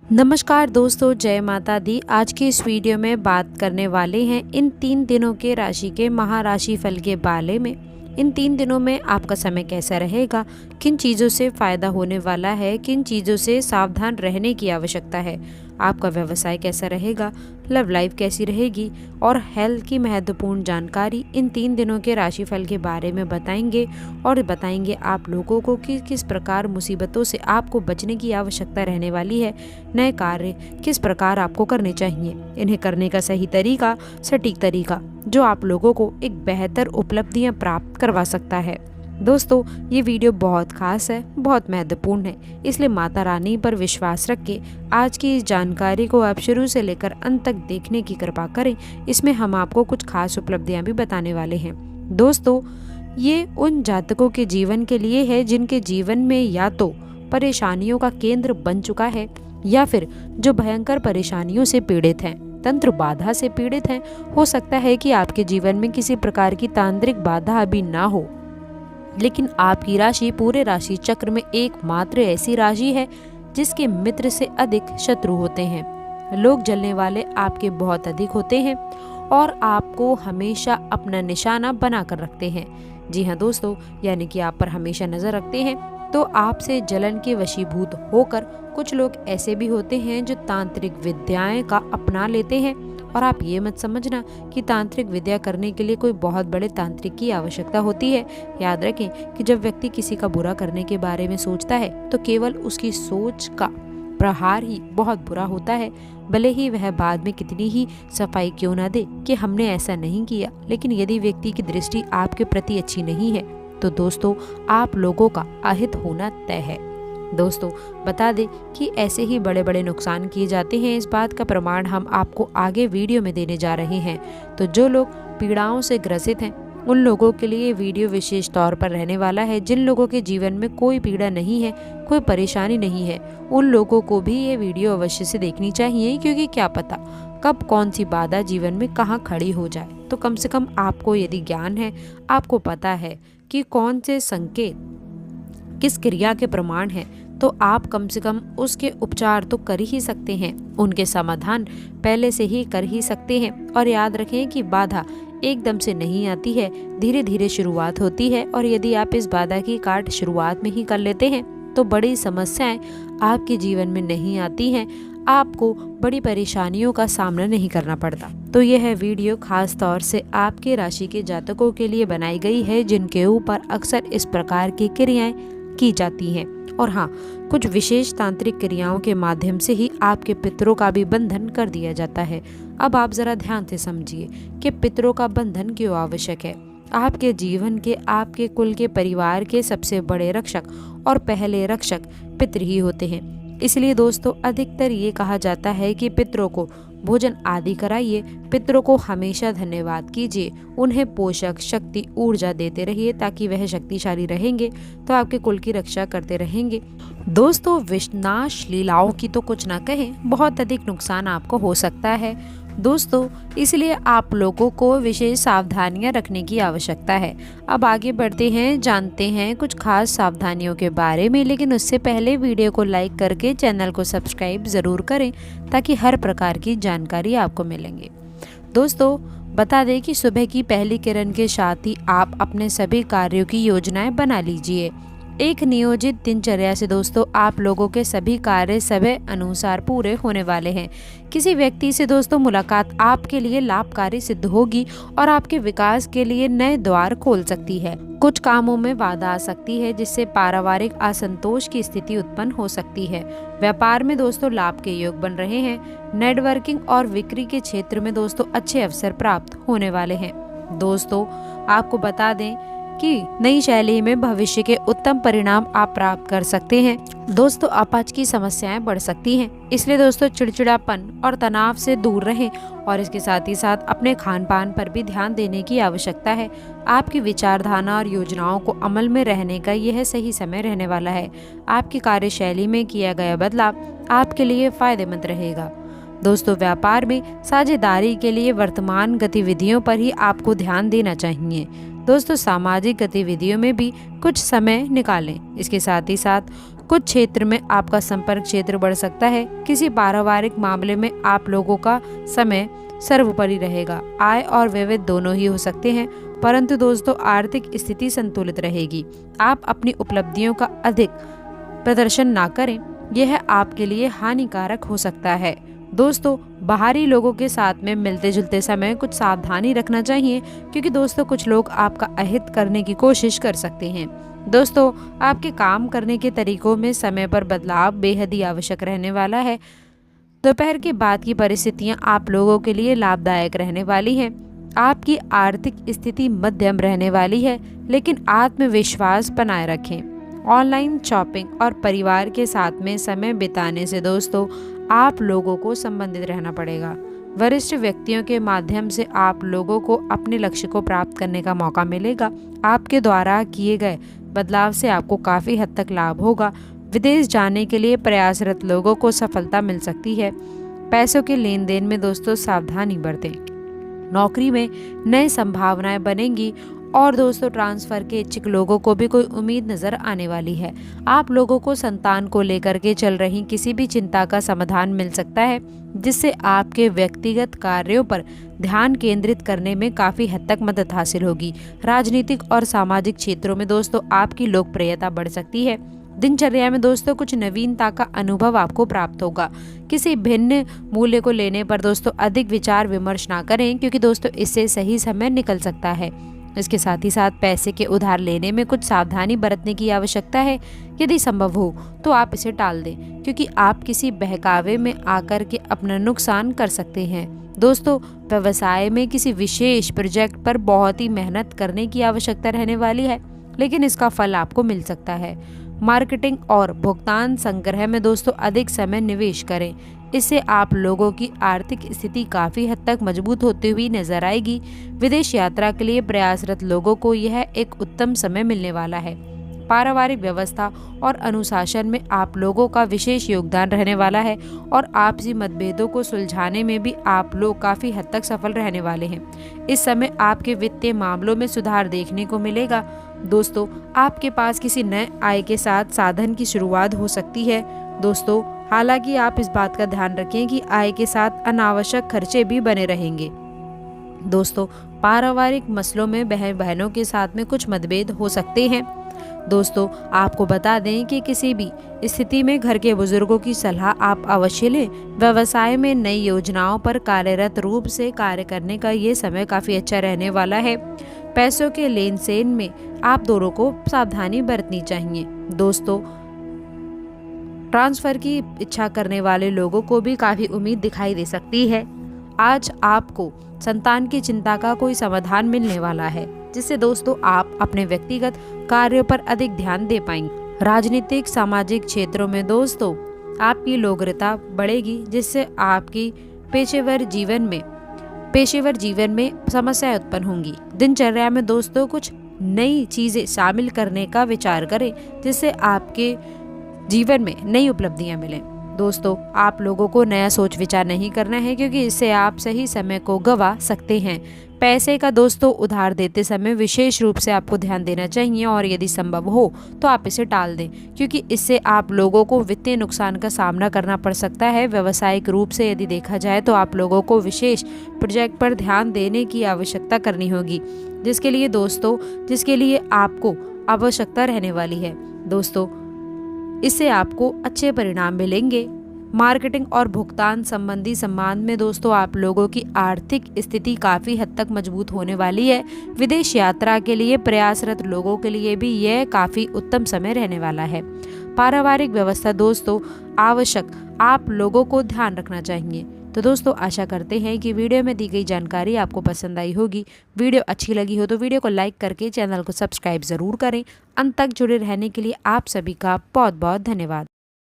नमस्कार दोस्तों, जय माता दी। आज की इस वीडियो में बात करने वाले हैं इन 3 दिनों के राशि के महाराशि फल के बारे में। इन 3 दिनों में आपका समय कैसा रहेगा, किन चीज़ों से फ़ायदा होने वाला है, किन चीज़ों से सावधान रहने की आवश्यकता है, आपका व्यवसाय कैसा रहेगा, लव लाइफ कैसी रहेगी और हेल्थ की महत्वपूर्ण जानकारी इन 3 दिनों के राशिफल के बारे में बताएंगे। और बताएंगे आप लोगों को कि किस प्रकार मुसीबतों से आपको बचने की आवश्यकता रहने वाली है, नए कार्य किस प्रकार आपको करने चाहिए, इन्हें करने का सही तरीका, सटीक तरीका जो आप लोगों को एक बेहतर उपलब्धियां प्राप्त करवा सकता है। दोस्तों, ये वीडियो बहुत खास है, बहुत महत्वपूर्ण है, इसलिए माता रानी पर विश्वास रख के आज की इस जानकारी को आप शुरू से लेकर अंत तक देखने की कृपा करें। इसमें हम आपको कुछ खास उपलब्धियां भी बताने वाले हैं। दोस्तों, ये उन जातकों के जीवन के लिए है जिनके जीवन में या तो परेशानियों का केंद्र बन चुका है या फिर जो भयंकर परेशानियों से पीड़ित हैं, तंत्र बाधा से पीड़ित हैं। हो सकता है कि आपके जीवन में किसी प्रकार की तांत्रिक बाधा अभी ना हो, लेकिन आपकी राशि पूरे राशि चक्र में एकमात्र ऐसी राशि है जिसके मित्र से अधिक शत्रु होते हैं। लोग जलने वाले आपके बहुत अधिक होते हैं और आपको हमेशा अपना निशाना बना कर रखते हैं। जी हाँ दोस्तों, यानी कि आप पर हमेशा नजर रखते हैं। तो आपसे जलन के वशीभूत होकर कुछ लोग ऐसे भी होते हैं जो तांत्रिक विद्याएं का अपना लेते हैं। और आप ये मत समझना कि तांत्रिक विद्या करने के लिए कोई बहुत बड़े तांत्रिक की आवश्यकता होती है। याद रखें कि जब व्यक्ति किसी का बुरा करने के बारे में सोचता है तो केवल उसकी सोच का प्रहार ही बहुत बुरा होता है, भले ही वह बाद में कितनी ही सफाई क्यों ना दे कि हमने ऐसा नहीं किया। लेकिन यदि व्यक्ति की दृष्टि आपके प्रति अच्छी नहीं है तो दोस्तों, आप लोगों का अहित होना तय है। दोस्तों, बता दें कि ऐसे ही बड़े बड़े नुकसान किए जाते हैं। इस बात का प्रमाण हम आपको आगे वीडियो में देने जा रहे हैं। तो जो लोग पीड़ाओं से ग्रसित हैं उन लोगों के लिए वीडियो विशेष तौर पर रहने वाला है। जिन लोगों के जीवन में कोई पीड़ा नहीं है, कोई परेशानी नहीं है, उन लोगों को भी ये वीडियो अवश्य से देखनी चाहिए, क्योंकि क्या पता कब कौन सी बाधा जीवन में कहाँ खड़ी हो जाए। तो कम से कम आपको यदि ज्ञान है, आपको पता है कि कौन से संकेत किस क्रिया के प्रमाण है, तो आप कम से कम उसके उपचार तो कर ही सकते हैं, उनके समाधान पहले से ही कर ही सकते हैं। और याद रखें कि बाधा एकदम से नहीं आती है, धीरे धीरे शुरुआत होती है। और यदि आप इस बाधा की काट शुरुआत में ही कर लेते हैं तो बड़ी समस्याएं आपके जीवन में नहीं आती हैं, आपको बड़ी परेशानियों का सामना नहीं करना पड़ता। तो यह वीडियो खास तौर से आपके राशि के जातकों के लिए बनाई गई है जिनके ऊपर अक्सर इस प्रकार की क्रियाएं की जाती हैं। और हाँ, कुछ विशेष तांत्रिक क्रियाओं के माध्यम से ही आपके पितरों का भी बंधन कर दिया जाता है। अब आप जरा ध्यान से समझिए कि पितरों का बंधन क्यों आवश्यक है। आपके जीवन के, आपके कुल के, परिवार के सबसे बड़े रक्षक और पहले रक्षक पितर ही होते हैं। इसलिए दोस्तों, अधिकतर ये कहा जाता है कि पितरों को भोजन आदि कराइए, पितरों को हमेशा धन्यवाद कीजिए, उन्हें पोषक, शक्ति, ऊर्जा देते रहिए, ताकि वह शक्तिशाली रहेंगे तो आपके कुल की रक्षा करते रहेंगे। दोस्तों, विनाश लीलाओं की तो कुछ ना कहें, बहुत अधिक नुकसान आपको हो सकता है दोस्तों, इसलिए आप लोगों को विशेष सावधानियां रखने की आवश्यकता है। अब आगे बढ़ते हैं, जानते हैं कुछ खास सावधानियों के बारे में। लेकिन उससे पहले वीडियो को लाइक करके चैनल को सब्सक्राइब ज़रूर करें ताकि हर प्रकार की जानकारी आपको मिलेंगे। दोस्तों, बता दें कि सुबह की पहली किरण के साथ ही आप अपने सभी कार्यों की योजनाएं बना लीजिए। एक नियोजित दिनचर्या से दोस्तों आप लोगों के सभी कार्य समय अनुसार पूरे होने वाले हैं। किसी व्यक्ति से दोस्तों मुलाकात आपके लिए लाभकारी सिद्ध होगी और आपके विकास के लिए नए द्वार खोल सकती है। कुछ कामों में बाधा आ सकती है जिससे पारिवारिक असंतोष की स्थिति उत्पन्न हो सकती है। व्यापार में दोस्तों लाभ के योग बन रहे हैं। नेटवर्किंग और बिक्री के क्षेत्र में दोस्तों अच्छे अवसर प्राप्त होने वाले हैं। दोस्तों, आपको बता दें कि नई शैली में भविष्य के उत्तम परिणाम आप प्राप्त कर सकते हैं। दोस्तों, अपच की समस्याएं बढ़ सकती हैं, इसलिए दोस्तों चिड़चिड़ापन और तनाव से दूर रहें। और इसके साथ ही साथ अपने खान पान पर भी ध्यान देने की आवश्यकता है। आपकी विचारधारा और योजनाओं को अमल में रहने का यह सही समय रहने वाला है। आपकी कार्यशैली में किया गया बदलाव आपके लिए फायदेमंद रहेगा। दोस्तों, व्यापार में साझेदारी के लिए वर्तमान गतिविधियों पर ही आपको ध्यान देना चाहिए। दोस्तों, सामाजिक गतिविधियों में भी कुछ समय निकालें। इसके साथ ही साथ कुछ क्षेत्र में आपका संपर्क क्षेत्र बढ़ सकता है। किसी पारिवारिक मामले में आप लोगों का समय सर्वोपरि रहेगा। आय और व्यय दोनों ही हो सकते हैं, परंतु दोस्तों आर्थिक स्थिति संतुलित रहेगी। आप अपनी उपलब्धियों का अधिक प्रदर्शन ना करें, यह आपके लिए हानिकारक हो सकता है। दोस्तों बाहरी लोगों के साथ में मिलते जुलते समय कुछ सावधानी रखना चाहिए, क्योंकि दोस्तों कुछ लोग आपका अहित करने की कोशिश कर सकते हैं। दोस्तों आपके काम करने के तरीकों में समय पर बदलाव बेहद ही आवश्यक रहने वाला है। दोपहर के बाद की परिस्थितियां आप लोगों के लिए लाभदायक रहने वाली हैं। आपकी आर्थिक स्थिति मध्यम रहने वाली है, लेकिन आत्मविश्वास बनाए रखें। ऑनलाइन शॉपिंग और परिवार के साथ में समय बिताने से दोस्तों आप लोगों को संबंधित रहना पड़ेगा। वरिष्ठ व्यक्तियों के माध्यम से आप लोगों को अपने लक्ष्य को प्राप्त करने का मौका मिलेगा। आपके द्वारा किए गए बदलाव से आपको काफ़ी हद तक लाभ होगा। विदेश जाने के लिए प्रयासरत लोगों को सफलता मिल सकती है। पैसों के लेन देन में दोस्तों सावधानी बरतें। नौकरी में नई संभावनाएं बनेंगी और दोस्तों ट्रांसफर के इच्छुक लोगों को भी कोई उम्मीद नजर आने वाली है। आप लोगों को संतान को लेकर के चल रही किसी भी चिंता का समाधान मिल सकता है, जिससे आपके व्यक्तिगत कार्यों पर ध्यान केंद्रित करने में काफी हद तक मदद हासिल होगी। राजनीतिक और सामाजिक क्षेत्रों में दोस्तों आपकी लोकप्रियता बढ़ सकती है। दिनचर्या में दोस्तों कुछ नवीनता का अनुभव आपको प्राप्त होगा। किसी भिन्न मूल्य को लेने पर दोस्तों अधिक विचार विमर्श ना करें, क्योंकि दोस्तों इससे सही समय निकल सकता है। इसके साथ ही साथ पैसे के उधार लेने में कुछ सावधानी बरतने की आवश्यकता है। यदि संभव हो तो आप इसे टाल दें, क्योंकि आप किसी बहकावे में आकर के अपना नुकसान कर सकते हैं। दोस्तों व्यवसाय में किसी विशेष प्रोजेक्ट पर बहुत ही मेहनत करने की आवश्यकता रहने वाली है, लेकिन इसका फल आपको मिल सकता है। मार्केटिंग और भुगतान संग्रह में दोस्तों अधिक समय निवेश करें। इससे आप लोगों की आर्थिक स्थिति काफी हद तक मजबूत होती हुई नजर आएगी। विदेश यात्रा के लिए प्रयासरत लोगों को यह एक उत्तम समय मिलने वाला है। पारिवारिक व्यवस्था और अनुशासन में आप लोगों का विशेष योगदान रहने वाला है और आपसी मतभेदों को सुलझाने में भी आप लोग काफी हद तक सफल रहने वाले हैं। इस समय आपके वित्तीय मामलों में सुधार देखने को मिलेगा। दोस्तों आपके पास किसी नए आय के साथ साधन की शुरुआत हो सकती है। दोस्तों हालांकि आप इस बात का ध्यान रखें कि आय के साथ अनावश्यक खर्चे भी बने रहेंगे। दोस्तों पारिवारिक मसलों में बहनों के साथ में कुछ मतभेद हो सकते हैं। दोस्तों आपको बता दें कि किसी भी स्थिति में घर के बुजुर्गों की सलाह आप अवश्य लें। व्यवसाय में नई योजनाओं पर कार्यरत रूप से कार्य करने का ये समय काफी अच्छा रहने वाला है। पैसों के लेन देन में आप दोनों को सावधानी बरतनी चाहिए। दोस्तों ट्रांसफर की इच्छा करने वाले लोगों को भी काफी उम्मीद दिखाई दे सकती है। आज आपको संतान की चिंता का कोई समाधान मिलने वाला है, जिससे दोस्तों आप अपने व्यक्तिगत कार्यों पर अधिक ध्यान दे पाएंगे। राजनीतिक सामाजिक क्षेत्रों में दोस्तों आपकी लोकप्रियता बढ़ेगी, जिससे आपकी पेशेवर जीवन में समस्याएं उत्पन्न होंगी। दिनचर्या में दोस्तों कुछ नई चीजें शामिल करने का विचार करें, जिससे आपके जीवन में नई उपलब्धियां मिलें। दोस्तों आप लोगों को नया सोच विचार नहीं करना है, क्योंकि इससे आप सही समय को गंवा सकते हैं। पैसे का दोस्तों उधार देते समय विशेष रूप से आपको ध्यान देना चाहिए और यदि संभव हो तो आप इसे टाल दें, क्योंकि इससे आप लोगों को वित्तीय नुकसान का सामना करना पड़ सकता है। व्यावसायिक रूप से यदि देखा जाए तो आप लोगों को विशेष प्रोजेक्ट पर ध्यान देने की आवश्यकता करनी होगी, जिसके लिए आपको आवश्यकता रहने वाली है। दोस्तों इससे आपको अच्छे परिणाम मिलेंगे। मार्केटिंग और भुगतान संबंधी संबंध में दोस्तों आप लोगों की आर्थिक स्थिति काफ़ी हद तक मजबूत होने वाली है। विदेश यात्रा के लिए प्रयासरत लोगों के लिए भी यह काफ़ी उत्तम समय रहने वाला है। पारिवारिक व्यवस्था दोस्तों आवश्यक आप लोगों को ध्यान रखना चाहिए। तो दोस्तों आशा करते हैं कि वीडियो में दी गई जानकारी आपको पसंद आई होगी। वीडियो अच्छी लगी हो तो वीडियो को लाइक करके चैनल को सब्सक्राइब ज़रूर करें। अंत तक जुड़े रहने के लिए आप सभी का बहुत बहुत धन्यवाद।